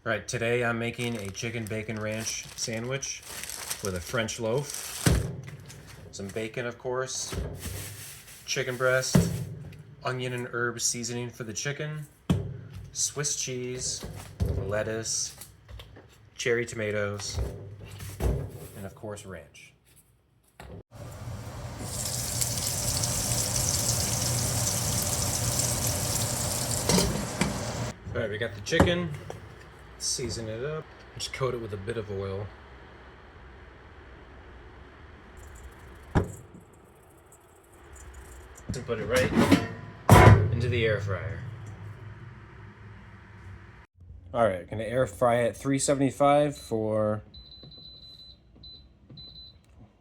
All right, today I'm making a chicken bacon ranch sandwich with a French loaf, some bacon, of course, chicken breast, onion and herb seasoning for the chicken, Swiss cheese, lettuce, cherry tomatoes, and of course ranch. All right, we got the chicken. Season it up. Just coat it with a bit of oil. And put it right into the air fryer. All right, gonna air fry at 375 for,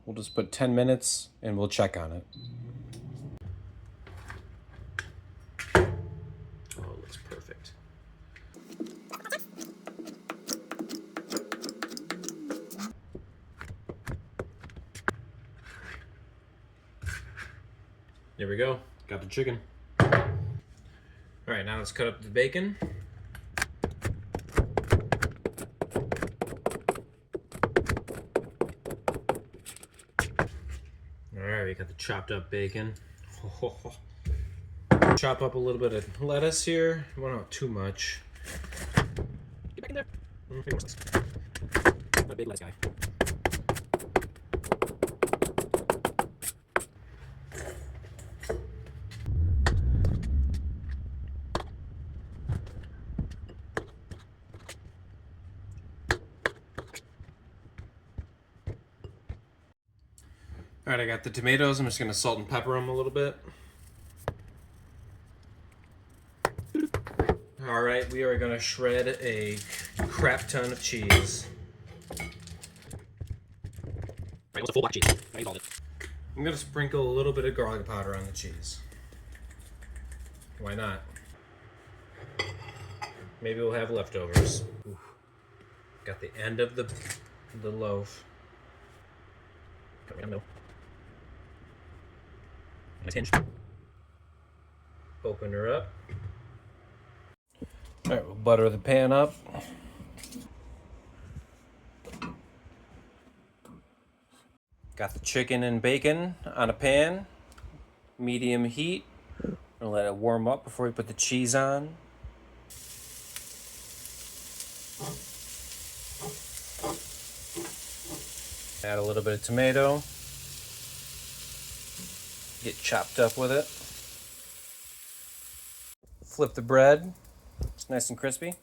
we'll just put 10 minutes and we'll check on it. Oh, it looks perfect. There we go, got the chicken. All right, now let's cut up the bacon. All right, we got the chopped up bacon. Chop up a little bit of lettuce here. Well, not too much. Get back in there. Not a big lettuce guy. All right, I got the tomatoes. I'm just gonna salt and pepper them a little bit. All right, we are gonna shred a crap ton of cheese. Right, what's a full block of cheese? I use all of it. I'm gonna sprinkle a little bit of garlic powder on the cheese. Why not? Maybe we'll have leftovers. Ooh. Got the end of the loaf. Cut right down the middle. Nice hinge. Open her up. All right, we'll butter the pan up. Got the chicken and bacon on a pan, medium heat. We'll let it warm up before we put the cheese on. Add a little bit of tomato. Get chopped up with it. Flip the bread. It's nice and crispy.